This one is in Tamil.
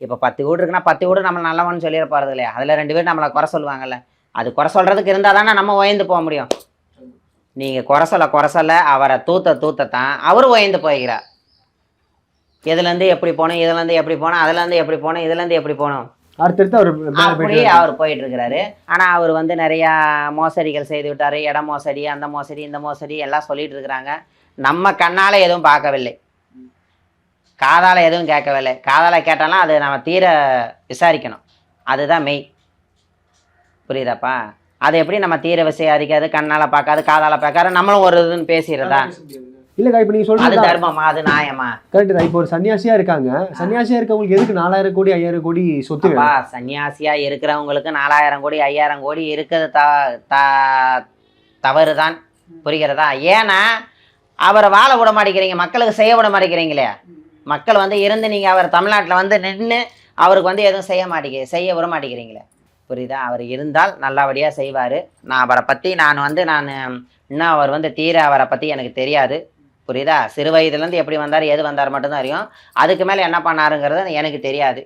இப்போ 10 வீடு இருக்குன்னா 10 வீடு நம்ம நல்லவன்னு சொல்லிட போகிறது இல்லையா? அதில் 2 பேர் நம்மளை குறை சொல்லுவாங்கல்ல. அது குறை சொல்கிறதுக்கு இருந்தால் தானே நம்ம உயர்ந்து போக முடியும். நீங்கள் குறை சொல்ல அவரை தூத்தத்தான் அவர் உயர்ந்து போய்கிறார். இதுலேருந்து எப்படி போகணும், இதுலேருந்து எப்படி போகணும், அதுலேருந்து எப்படி போகணும், இதுலேருந்து எப்படி போகணும், அடுத்தடுத்து அவர் அப்படி அவர் போயிட்டு இருக்கிறாரு. ஆனால் அவர் வந்து நிறையா மோசடிகள் செய்து விட்டார். இட மோசடி, அந்த மோசடி, இந்த மோசடி எல்லாம் சொல்லிட்டு இருக்கிறாங்க. நம்ம கண்ணால் எதுவும் பார்க்கவில்லை, காதால் எதுவும் கேட்கவில்லை. காதால் கேட்டாலும் அது நம்ம தீர விசாரிக்கணும். அதுதான் மெய். புரியுதாப்பா? அது எப்படி நம்ம தீர விசாரிக்காது, கண்ணால் பார்க்காது, காதால் பார்க்காது, நம்மளும் ஒரு இதுன்னு பேசிடுறதா? இல்லைக்கா, இப்போ நீங்கள் சொல்கிறது அது தர்மமா, அது நியாயமா? கரெக்டு தான். இப்போ ஒரு சன்னியாசியாக இருக்காங்க, சன்னியாசியாக இருக்கவங்களுக்கு எதுக்கு 4000 கோடி 5000 கோடி சொத்து? சன்னியாசியாக இருக்கிறவங்களுக்கு 4000 கோடி 5000 கோடி இருக்கிறது தவறு தான். புரிகிறதா? ஏன்னா அவரை வாழ விட மாட்டேங்கிறீங்க, மக்களுக்கு செய்ய விட மாட்டேங்கிறீங்களே. மக்கள் வந்து இருந்து நீங்கள் அவர் தமிழ்நாட்டில் வந்து நின்று அவருக்கு வந்து எதுவும் செய்ய விட மாட்டேங்கிறீங்களே. புரியுதா? அவர் இருந்தால் நல்லபடியாக செய்வார். நான் அவரை பற்றி நான் இன்னும் அவர் வந்து தீர அவரை பற்றி எனக்கு தெரியாது. புரியுதா? சிறு வயதுலேருந்து எப்படி வந்தார், எது வந்தார் மட்டும்தான் அறியும். அதுக்கு மேலே என்ன பண்ணாருங்கிறது எனக்கு தெரியாது.